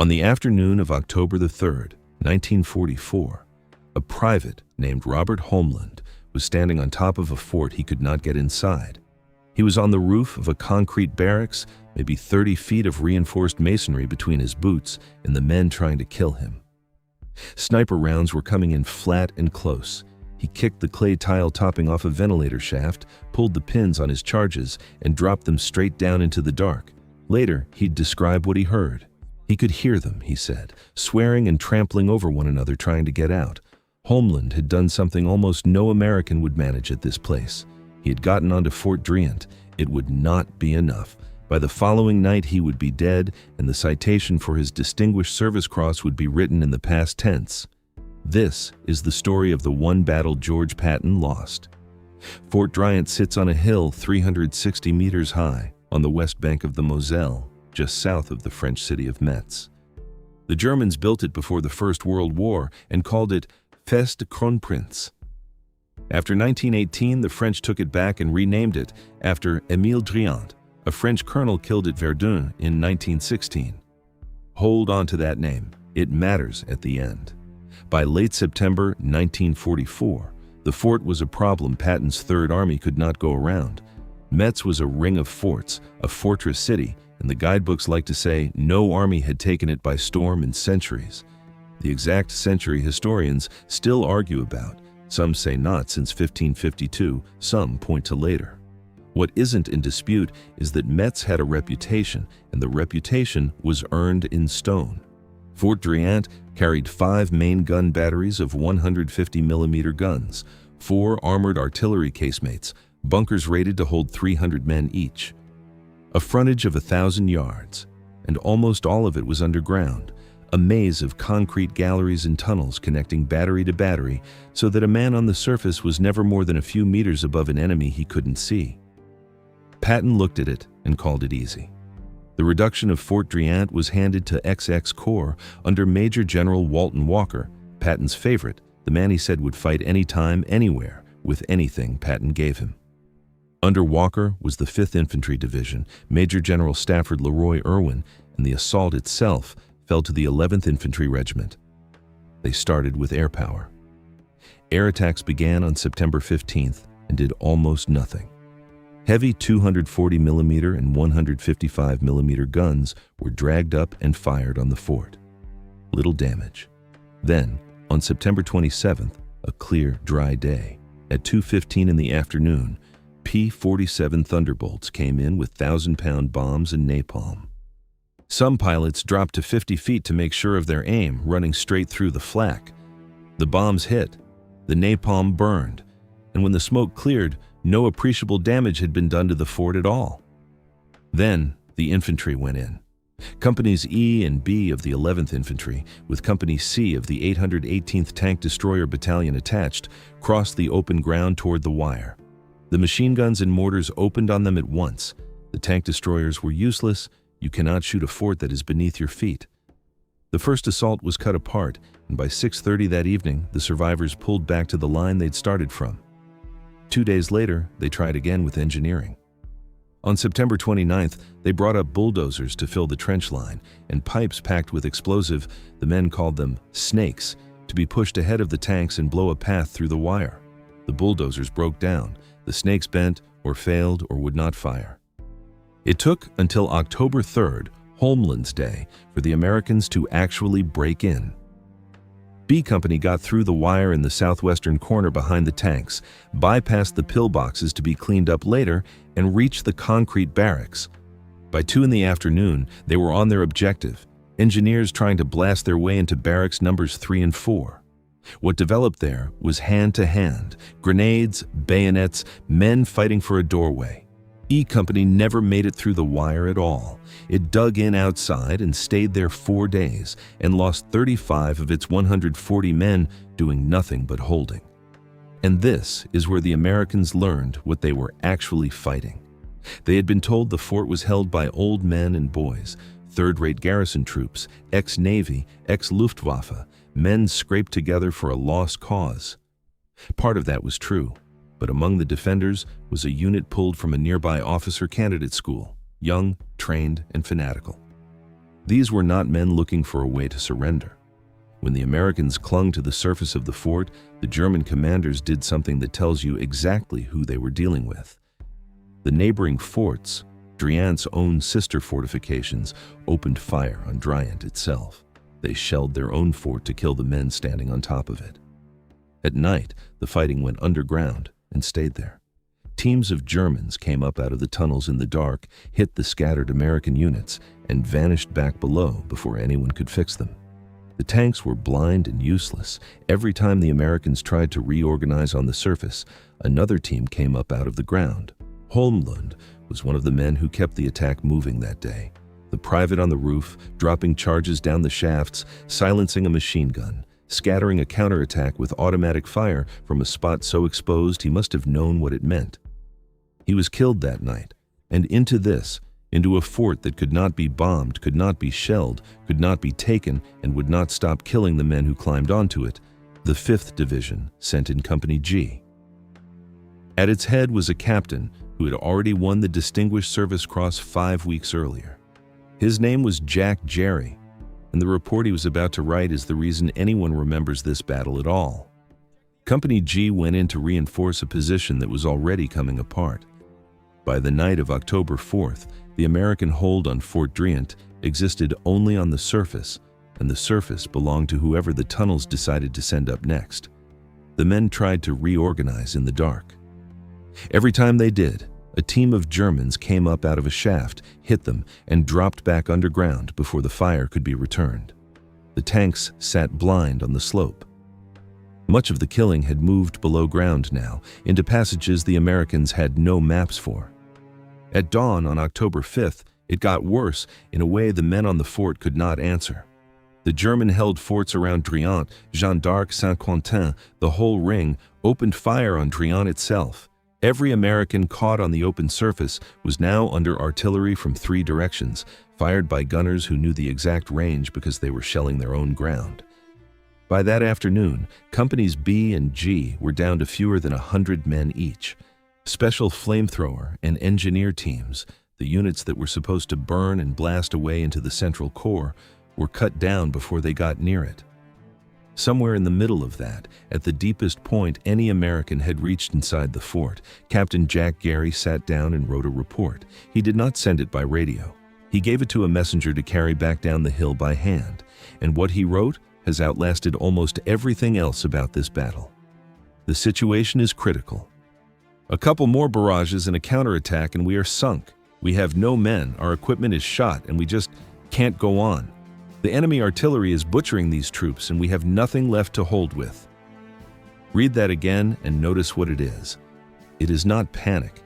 On the afternoon of October the 3rd, 1944, a private named Robert Homeland was standing on top of a fort he could not get inside. He was on the roof of a concrete barracks, maybe 30 feet of reinforced masonry between his boots and the men trying to kill him. Sniper rounds were coming in flat and close. He kicked the clay tile topping off a ventilator shaft, pulled the pins on his charges, and dropped them straight down into the dark. Later, he'd describe what he heard. He could hear them, he said, swearing and trampling over one another trying to get out. Homeland had done something almost no American would manage at this place. He had gotten onto Fort Driant. It would not be enough. By the following night he would be dead, and the citation for his Distinguished Service Cross would be written in the past tense. This is the story of the one battle George Patton lost. Fort Driant sits on a hill 360 meters high on the west bank of the Moselle, just south of the French city of Metz. The Germans built it before the First World War and called it Feste de Kronprinz. After 1918, the French took it back and renamed it after Émile Driant, a French colonel killed at Verdun in 1916. Hold on to that name. It matters at the end. By late September 1944, the fort was a problem Patton's Third Army could not go around. Metz was a ring of forts, a fortress city, and the guidebooks like to say no army had taken it by storm in centuries. The exact century historians still argue about. Some say not since 1552, some point to later. What isn't in dispute is that Metz had a reputation, and the reputation was earned in stone. Fort Driant carried 5 main gun batteries of 150mm guns, 4 armored artillery casemates, bunkers rated to hold 300 men each. A frontage of 1,000 yards, and almost all of it was underground, a maze of concrete galleries and tunnels connecting battery to battery so that a man on the surface was never more than a few meters above an enemy he couldn't see. Patton looked at it and called it easy. The reduction of Fort Driant was handed to XX Corps under Major General Walton Walker, Patton's favorite, the man he said would fight anytime, anywhere, with anything Patton gave him. Under Walker was the 5th Infantry Division, Major General Stafford Leroy Irwin, and the assault itself fell to the 11th Infantry Regiment. They started with air power. Air attacks began on September 15th and did almost nothing. Heavy 240mm and 155mm guns were dragged up and fired on the fort. Little damage. Then, on September 27th, a clear, dry day, at 2:15 in the afternoon, P-47 Thunderbolts came in with 1,000-pound bombs and napalm. Some pilots dropped to 50 feet to make sure of their aim, running straight through the flak. The bombs hit, the napalm burned, and when the smoke cleared, no appreciable damage had been done to the fort at all. Then the infantry went in. Companies E and B of the 11th Infantry, with Company C of the 818th Tank Destroyer Battalion attached, crossed the open ground toward the wire. The machine guns and mortars opened on them at once. The tank destroyers were useless. You cannot shoot a fort that is beneath your feet. The first assault was cut apart, and by 6:30 that evening, the survivors pulled back to the line they'd started from. 2 days later, they tried again with engineering. On September 29th, they brought up bulldozers to fill the trench line, and pipes packed with explosive, the men called them snakes, to be pushed ahead of the tanks and blow a path through the wire. The bulldozers broke down, the snakes bent or failed or would not fire. It took until October 3rd, Homeland's Day, for the Americans to actually break in. B Company got through the wire in the southwestern corner behind the tanks, bypassed the pillboxes to be cleaned up later, and reached the concrete barracks. By 2 in the afternoon, they were on their objective, engineers trying to blast their way into barracks numbers 3 and 4. What developed there was hand-to-hand, grenades, bayonets, men fighting for a doorway. E Company never made it through the wire at all. It dug in outside and stayed there 4 days and lost 35 of its 140 men doing nothing but holding. And this is where the Americans learned what they were actually fighting. They had been told the fort was held by old men and boys, third-rate garrison troops, ex-Navy, ex-Luftwaffe, men scraped together for a lost cause. Part of that was true, but among the defenders was a unit pulled from a nearby officer candidate school, young, trained, and fanatical. These were not men looking for a way to surrender. When the Americans clung to the surface of the fort, the German commanders did something that tells you exactly who they were dealing with. The neighboring forts, Driant's own sister fortifications, opened fire on Driant itself. They shelled their own fort to kill the men standing on top of it. At night, the fighting went underground and stayed there. Teams of Germans came up out of the tunnels in the dark, hit the scattered American units, and vanished back below before anyone could fix them. The tanks were blind and useless. Every time the Americans tried to reorganize on the surface, another team came up out of the ground. Holmlund was one of the men who kept the attack moving that day. The private on the roof, dropping charges down the shafts, silencing a machine gun, scattering a counterattack with automatic fire from a spot so exposed he must have known what it meant. He was killed that night, and into a fort that could not be bombed, could not be shelled, could not be taken, and would not stop killing the men who climbed onto it, the 5th Division sent in Company G. At its head was a captain who had already won the Distinguished Service Cross 5 weeks earlier. His name was Jack Jerry, and the report he was about to write is the reason anyone remembers this battle at all. Company G went in to reinforce a position that was already coming apart. By the night of October 4th, the American hold on Fort Driant existed only on the surface, and the surface belonged to whoever the tunnels decided to send up next. The men tried to reorganize in the dark. Every time they did, a team of Germans came up out of a shaft, hit them, and dropped back underground before the fire could be returned. The tanks sat blind on the slope. Much of the killing had moved below ground now, into passages the Americans had no maps for. At dawn on October 5th, it got worse in a way the men on the fort could not answer. The German-held forts around Driant, Jeanne d'Arc, Saint-Quentin, the whole ring, opened fire on Driant itself. Every American caught on the open surface was now under artillery from 3 directions, fired by gunners who knew the exact range because they were shelling their own ground. By that afternoon, Companies B and G were down to fewer than 100 men each. Special flamethrower and engineer teams, the units that were supposed to burn and blast away into the central core, were cut down before they got near it. Somewhere in the middle of that, at the deepest point any American had reached inside the fort, Captain Jack Gary sat down and wrote a report. He did not send it by radio. He gave it to a messenger to carry back down the hill by hand, and what he wrote has outlasted almost everything else about this battle. The situation is critical. A couple more barrages and a counterattack and we are sunk. We have no men, our equipment is shot, and we just can't go on. The enemy artillery is butchering these troops and we have nothing left to hold with. Read that again and notice what it is. It is not panic.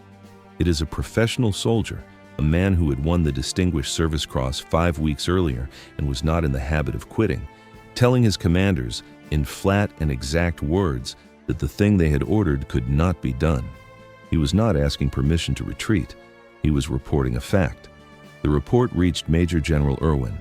It is a professional soldier, a man who had won the Distinguished Service Cross 5 weeks earlier and was not in the habit of quitting, telling his commanders in flat and exact words that the thing they had ordered could not be done. He was not asking permission to retreat. He was reporting a fact. The report reached Major General Irwin.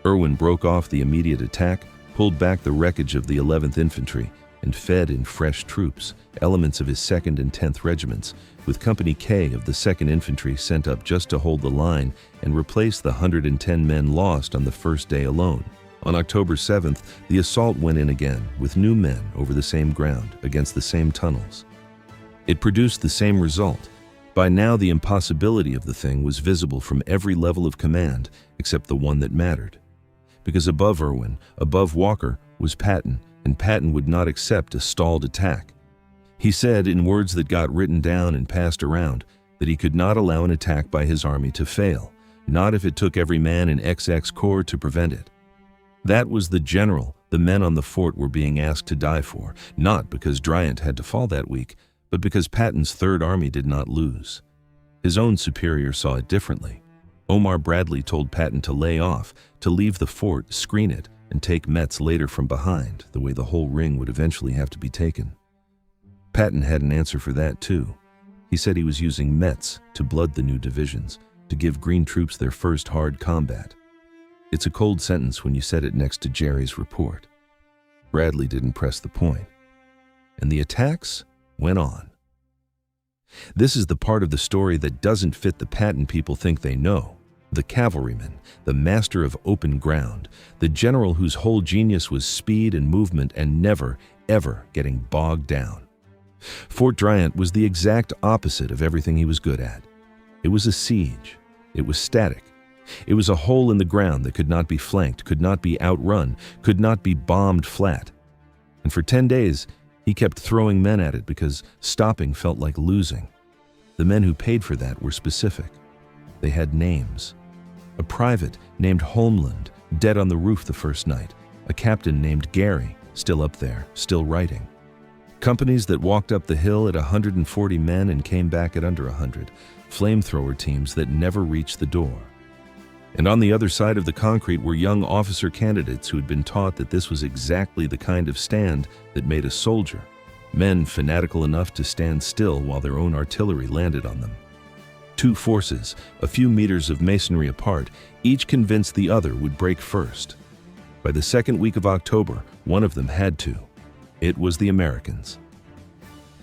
Irwin broke off the immediate attack, pulled back the wreckage of the 11th Infantry, and fed in fresh troops, elements of his 2nd and 10th Regiments, with Company K of the 2nd Infantry sent up just to hold the line and replace the 110 men lost on the first day alone. On October 7th, the assault went in again, with new men over the same ground, against the same tunnels. It produced the same result. By now, the impossibility of the thing was visible from every level of command, except the one that mattered. Because above Irwin, above Walker, was Patton, and Patton would not accept a stalled attack. He said, in words that got written down and passed around, that he could not allow an attack by his army to fail, not if it took every man in XX Corps to prevent it. That was the general the men on the fort were being asked to die for, not because Driant had to fall that week, but because Patton's Third Army did not lose. His own superior saw it differently. Omar Bradley told Patton to lay off, to leave the fort, screen it, and take Metz later from behind, the way the whole ring would eventually have to be taken. Patton had an answer for that too. He said he was using Metz to blood the new divisions, to give green troops their first hard combat. It's a cold sentence when you set it next to Jerry's report. Bradley didn't press the point. And the attacks went on. This is the part of the story that doesn't fit the Patton people think they know. The cavalryman, the master of open ground, the general whose whole genius was speed and movement and never, ever getting bogged down. Fort Driant was the exact opposite of everything he was good at. It was a siege. It was static. It was a hole in the ground that could not be flanked, could not be outrun, could not be bombed flat. And for 10 days, he kept throwing men at it because stopping felt like losing. The men who paid for that were specific. They had names. A private named Homeland, dead on the roof the first night. A captain named Gary, still up there, still writing. Companies that walked up the hill at 140 men and came back at under 100. Flamethrower teams that never reached the door. And on the other side of the concrete were young officer candidates who had been taught that this was exactly the kind of stand that made a soldier. Men fanatical enough to stand still while their own artillery landed on them. Two forces, a few meters of masonry apart, each convinced the other would break first. By the second week of October, one of them had to. It was the Americans.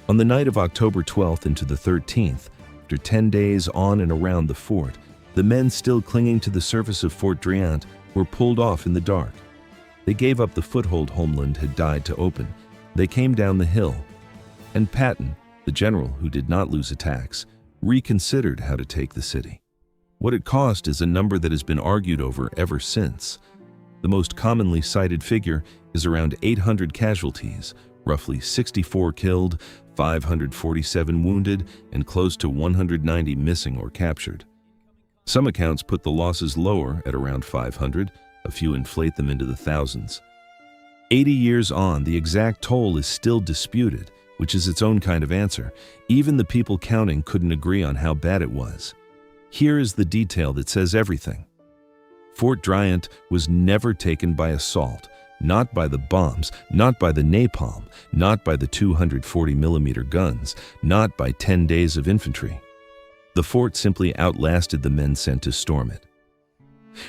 On the night of October 12th into the 13th, after 10 days on and around the fort, the men still clinging to the surface of Fort Driant were pulled off in the dark. They gave up the foothold Homeland had died to open. They came down the hill. And Patton, the general who did not lose attacks, reconsidered how to take the city. What it cost is a number that has been argued over ever since. The most commonly cited figure is around 800 casualties, roughly 64 killed, 547 wounded, and close to 190 missing or captured. Some accounts put the losses lower at around 500, a few inflate them into the thousands. 80 years on, the exact toll is still disputed, which is its own kind of answer. Even the people counting couldn't agree on how bad it was. Here is the detail that says everything. Fort Driant was never taken by assault, not by the bombs, not by the napalm, not by the 240mm guns, not by 10 days of infantry. The fort simply outlasted the men sent to storm it.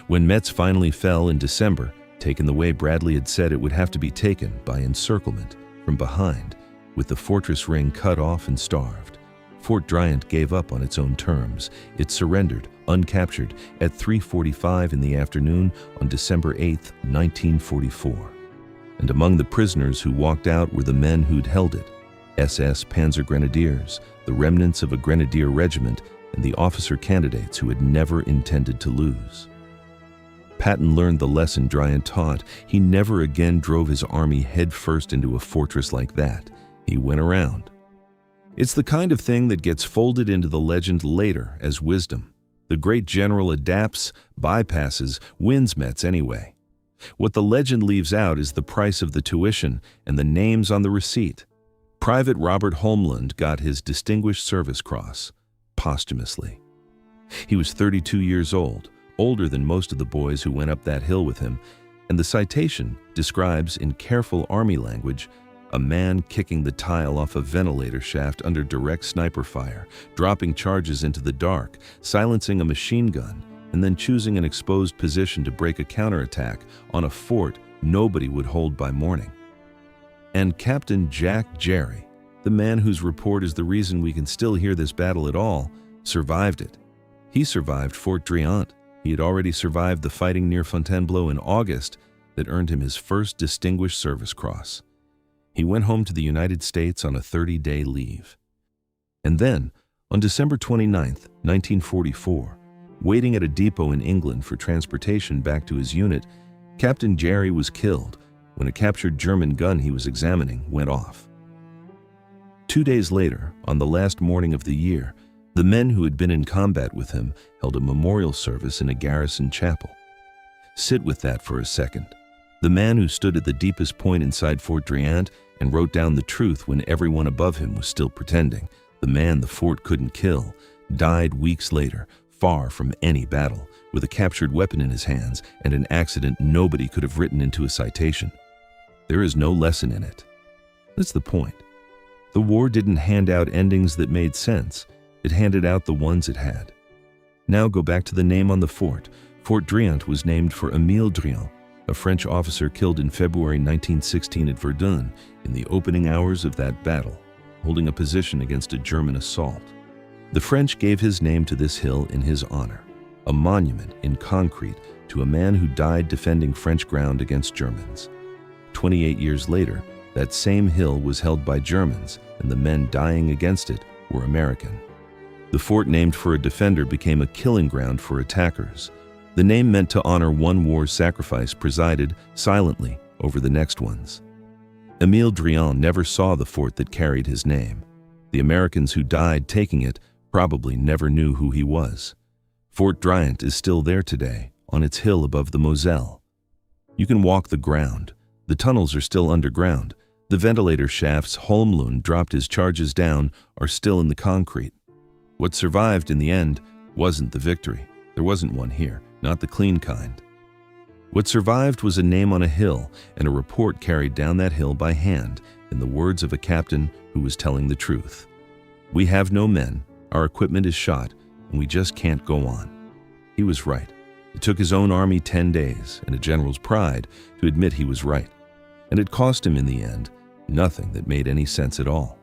When Metz finally fell in December, taken the way Bradley had said it would have to be taken, by encirclement, from behind, with the fortress ring cut off and starved, Fort Driant gave up on its own terms. It surrendered, uncaptured, at 3:45 in the afternoon on December 8, 1944. And among the prisoners who walked out were the men who'd held it, SS Panzer Grenadiers, the remnants of a grenadier regiment, and the officer candidates who had never intended to lose. Patton learned the lesson Driant taught. He never again drove his army headfirst into a fortress like that. He went around. It's the kind of thing that gets folded into the legend later as wisdom. The great general adapts, bypasses, wins Metz anyway. What the legend leaves out is the price of the tuition and the names on the receipt. Private Robert Homeland got his Distinguished Service Cross, posthumously. He was 32 years old, older than most of the boys who went up that hill with him, and the citation describes in careful Army language a man kicking the tile off a ventilator shaft under direct sniper fire, dropping charges into the dark, silencing a machine gun, and then choosing an exposed position to break a counterattack on a fort nobody would hold by morning. And Captain Jack Jerry, the man whose report is the reason we can still hear this battle at all, survived it. He survived Fort Driant. He had already survived the fighting near Fontainebleau in August that earned him his first Distinguished Service Cross. He went home to the United States on a 30-day leave. And then, on December 29, 1944, waiting at a depot in England for transportation back to his unit, Captain Jerry was killed when a captured German gun he was examining went off. 2 days later, on the last morning of the year, the men who had been in combat with him held a memorial service in a garrison chapel. Sit with that for a second. The man who stood at the deepest point inside Fort Driant and wrote down the truth when everyone above him was still pretending, the man the fort couldn't kill, died weeks later, far from any battle, with a captured weapon in his hands and an accident nobody could have written into a citation. There is no lesson in it. That's the point. The war didn't hand out endings that made sense. It handed out the ones it had. Now go back to the name on the fort. Fort Driant was named for Émile Driant, a French officer killed in February 1916 at Verdun in the opening hours of that battle, holding a position against a German assault. The French gave his name to this hill in his honor. a monument in concrete to a man who died defending French ground against Germans. 28 years later, that same hill was held by Germans, and the men dying against it were American. The fort named for a defender became a killing ground for attackers. The name meant to honor one war's sacrifice presided silently over the next ones. Émile Driant never saw the fort that carried his name. The Americans who died taking it probably never knew who he was. Fort Driant is still there today, on its hill above the Moselle. You can walk the ground. The tunnels are still underground. The ventilator shafts Holmlund dropped his charges down are still in the concrete. What survived in the end wasn't the victory. There wasn't one here, not the clean kind. What survived was a name on a hill and a report carried down that hill by hand, in the words of a captain who was telling the truth. We have no men, our equipment is shot, and we just can't go on. He was right. It took his own army 10 days and a general's pride to admit he was right. And it cost him in the end nothing that made any sense at all.